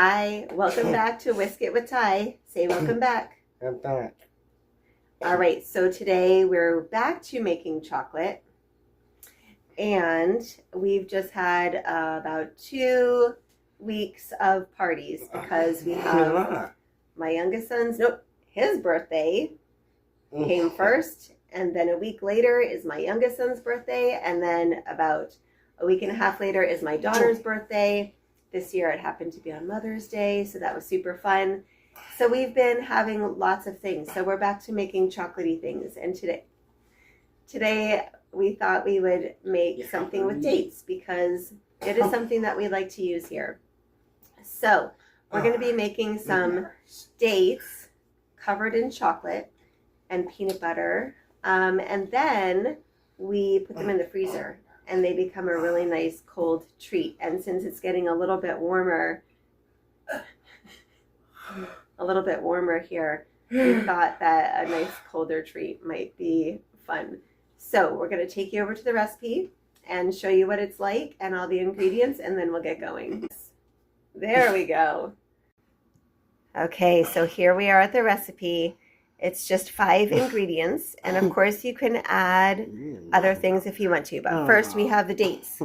Hi, welcome back to Whisk It with Ty. Say welcome back. I'm back. All right, so today we're back to making chocolate. And we've just had about 2 weeks of parties because we have my youngest son's, his birthday came first. And then a week later is my youngest son's birthday. And then about a week and a half later is my daughter's birthday. This year it happened to be on Mother's Day, so that was super fun. So we've been having lots of things. So we're back to making chocolatey things. And today we thought we would make something with dates because it is something that we like to use here. So we're going to be making some dates covered in chocolate and peanut butter. And then we put them in the freezer and they become a really nice cold treat. And since it's getting a little bit warmer here, we thought that a nice colder treat might be fun. So we're going to take you over to the recipe and show you what it's like and all the ingredients, and then we'll get going. There we go. Okay, so here we are at the recipe. It's just 5 ingredients, and of course you can add other things if you want to. But first we have the dates.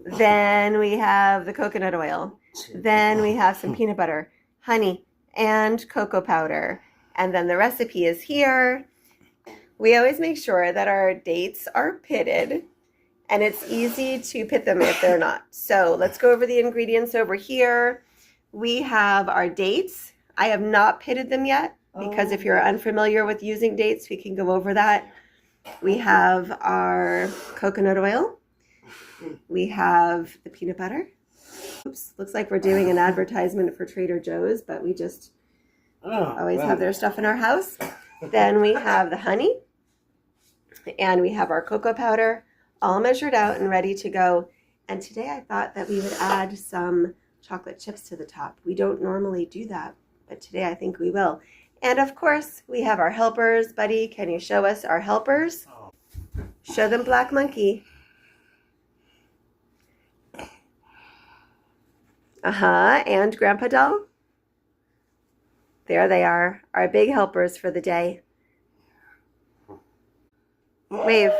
Then we have the coconut oil. Then we have some peanut butter, honey, and cocoa powder. And then the recipe is here. We always make sure that our dates are pitted, and it's easy to pit them if they're not. So let's go over the ingredients over here. We have our dates. I have not pitted them yet, because if you're unfamiliar with using dates, we can go over that. We have our coconut oil. We have the peanut butter. Oops, looks like we're doing an advertisement for Trader Joe's, but we just always have their stuff in our house. Then we have the honey, and we have our cocoa powder, all measured out and ready to go. And today I thought that we would add some chocolate chips to the top. We don't normally do that, but today I think we will. And of course, we have our helpers. Buddy, can you show us our helpers? Show them Black Monkey. And Grandpa Doll. There they are, our big helpers for the day. Wave.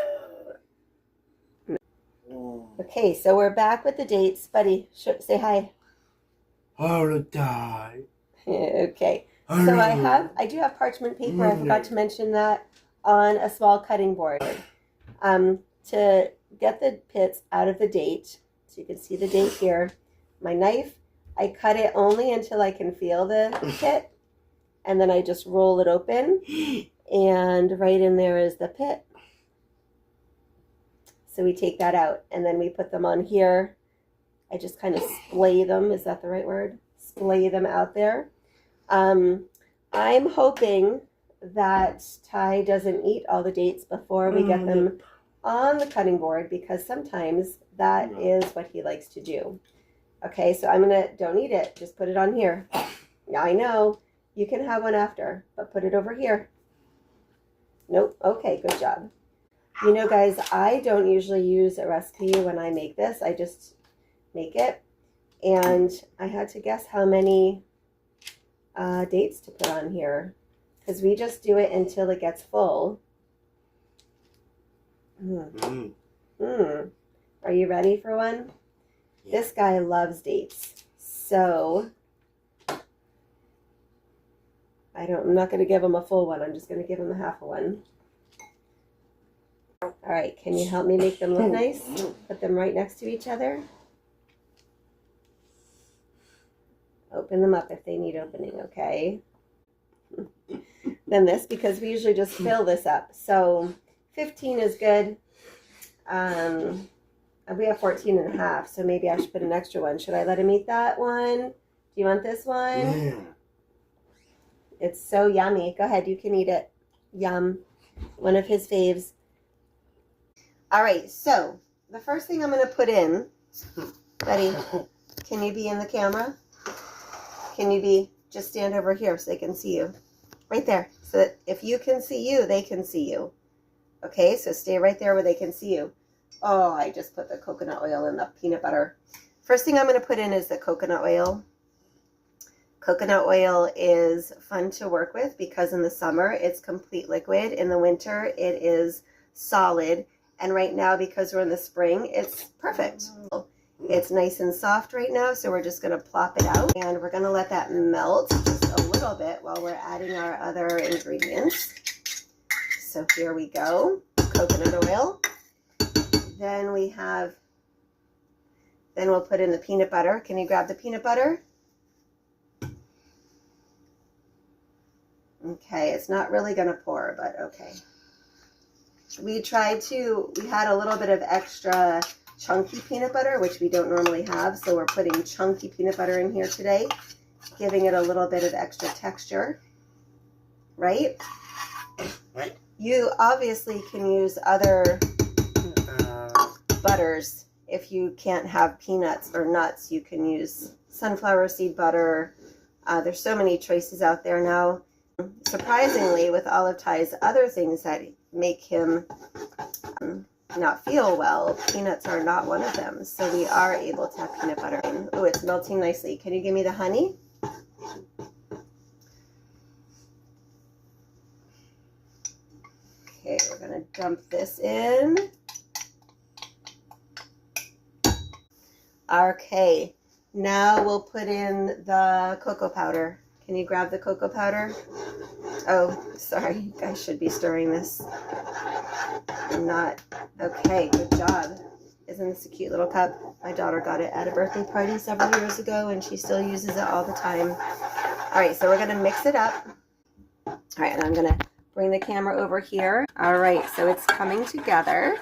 Okay, so we're back with the dates. Buddy, say hi. Hello, die. Okay. So I do have parchment paper. I forgot to mention that on a small cutting board. To get the pits out of the date, so you can see the date here, my knife, I cut it only until I can feel the pit, and then I just roll it open, and right in there is the pit. So we take that out, and then we put them on here. I just kind of splay them. Is that the right word? Splay them out there. I'm hoping that Ty doesn't eat all the dates before we get them on the cutting board, because sometimes that is what he likes to do. Okay, so don't eat it, just put it on here. I know, you can have one after, but put it over here. Nope, okay, good job. You know, guys, I don't usually use a recipe when I make this. I just make it, and I had to guess how many dates to put on here, because we just do it until it gets full. Are you ready for one? Yeah. This guy loves dates, so I'm not going to give him a full one. I'm just going to give him a half a one. All right, can you help me make them look nice? Put them right next to each other. Open them up if they need opening, okay? Then this, because we usually just fill this up. So 15 is good. We have 14 and a half, so maybe I should put an extra one. Should I let him eat that one? Do you want this one? Yeah. It's so yummy. Go ahead, you can eat it. Yum. One of his faves. All right, so the first thing I'm going to put in, Buddy, can you be in the camera? Can you just stand over here so they can see you? Right there. So that if you can see you, they can see you. Okay, so stay right there where they can see you. Oh, I just put the coconut oil in the peanut butter. First thing I'm going to put in is the coconut oil. Coconut oil is fun to work with because in the summer it's complete liquid. In the winter it is solid. And right now, because we're in the spring, it's perfect. It's nice and soft right now, so we're just going to plop it out. And we're going to let that melt just a little bit while we're adding our other ingredients. So here we go, coconut oil. Then we'll put in the peanut butter. Can you grab the peanut butter? Okay, it's not really going to pour, but okay. We had a little bit of extra chunky peanut butter, which we don't normally have, so we're putting chunky peanut butter in here today, giving it a little bit of extra texture, right? You obviously can use other butters. If you can't have peanuts or nuts, you can use sunflower seed butter. There's so many choices out there now. Surprisingly, with Olive Ty's other things that make him not feel well, peanuts are not one of them. So we are able to have peanut butter. Oh, it's melting nicely. Can you give me the honey? Okay, we're going to dump this in. Okay, now we'll put in the cocoa powder. Can you grab the cocoa powder? Oh, sorry, I should be stirring this. I'm not. Okay, good job. Isn't this a cute little cup? My daughter got it at a birthday party several years ago, and she still uses it all the time. All right, so we're going to mix it up. All right, and I'm going to bring the camera over here. All right, so it's coming together.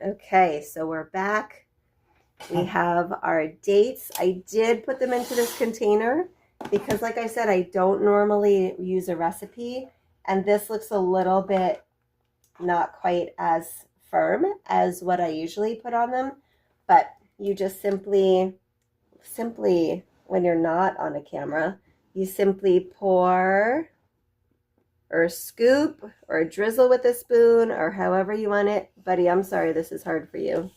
Okay, so we're back. We have our dates. I did put them into this container because, like I said, I don't normally use a recipe, and this looks a little bit not quite as firm as what I usually put on them, but you just simply, when you're not on a camera, you simply pour or scoop or drizzle with a spoon or however you want it. Buddy, I'm sorry, this is hard for you.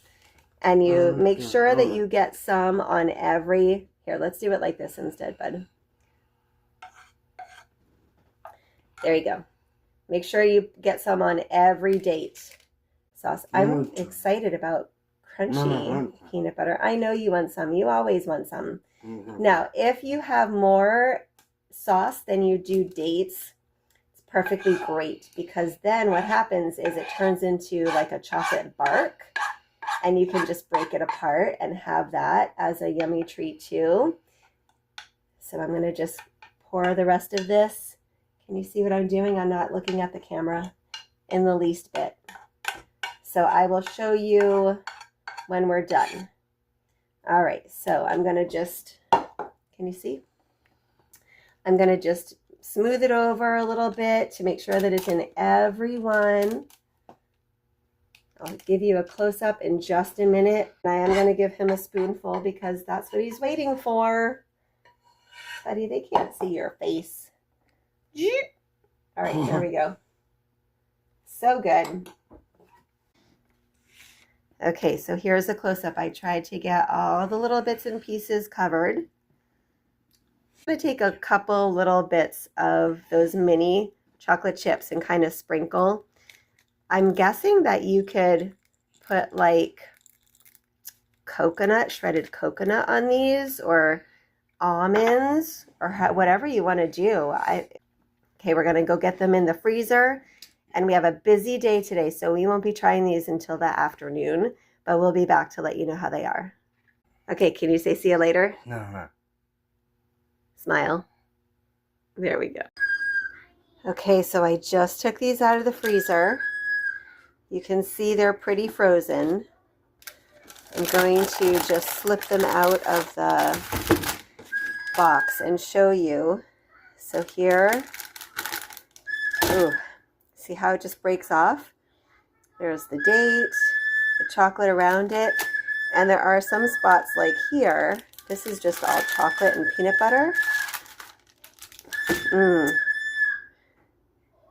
And you make sure that you get some on every, here, let's do it like this instead, bud. There you go. Make sure you get some on every date sauce. I'm excited about crunchy peanut butter. I know you want some. You always want some. Now, if you have more sauce than you do dates, it's perfectly great, because then what happens is it turns into like a chocolate bark, and you can just break it apart and have that as a yummy treat too. So I'm going to just pour the rest of this. Can you see what I'm doing? I'm not looking at the camera in the least bit. So I will show you when we're done. All right, so I'm going to just, can you see? I'm going to just smooth it over a little bit to make sure that it's in every one. I'll give you a close-up in just a minute. I am going to give him a spoonful because that's what he's waiting for. Buddy, they can't see your face. All right, there we go. So good. Okay, so here's a close-up. I tried to get all the little bits and pieces covered. I'm going to take a couple little bits of those mini chocolate chips and kind of sprinkle. I'm guessing that you could put like coconut, shredded coconut on these, or almonds, or whatever you want to do. Okay, we're going to go get them in the freezer, and we have a busy day today, so we won't be trying these until the afternoon, but we'll be back to let you know how they are. Okay, can you say see you later? No. Smile. There we go. Okay, so I just took these out of the freezer. You can see they're pretty frozen. I'm going to just slip them out of the box and show you. So here, ooh, see how it just breaks off? There's the date, the chocolate around it, and there are some spots like here. This is just all chocolate and peanut butter.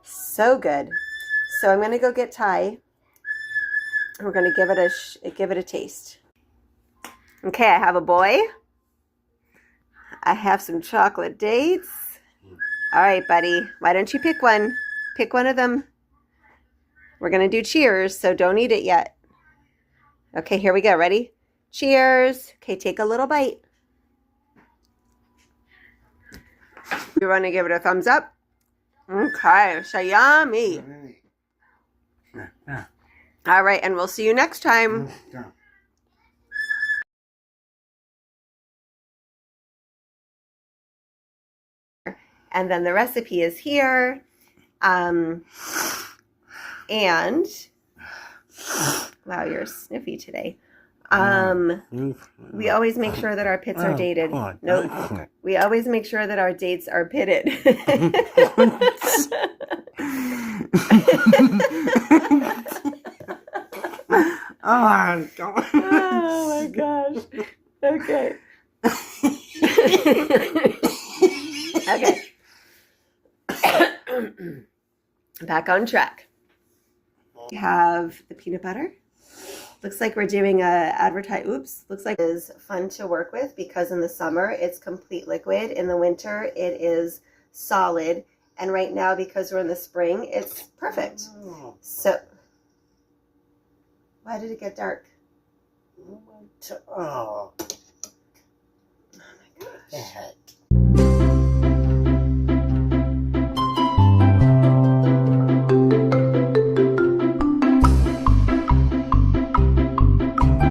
So good. So I'm going to go get Ty. We're going to give it a taste. Okay, I have a boy. I have some chocolate dates. All right, buddy. Why don't you pick one? Pick one of them. We're going to do cheers, so don't eat it yet. Okay, here we go. Ready? Cheers. Okay, take a little bite. You want to give it a thumbs up? Okay, so yummy. All right, and we'll see you next time. And then the recipe is here. And wow, you're sniffy today. We always make sure that our pits are dated. Nope. We always make sure that our dates are pitted. Oh my God. Oh my gosh. Okay. Okay. Back on track. We have the peanut butter. Looks like we're doing looks like it is fun to work with because in the summer it's complete liquid. In the winter it is solid. And right now, because we're in the spring, it's perfect. So, why did it get dark? Oh Oh my gosh.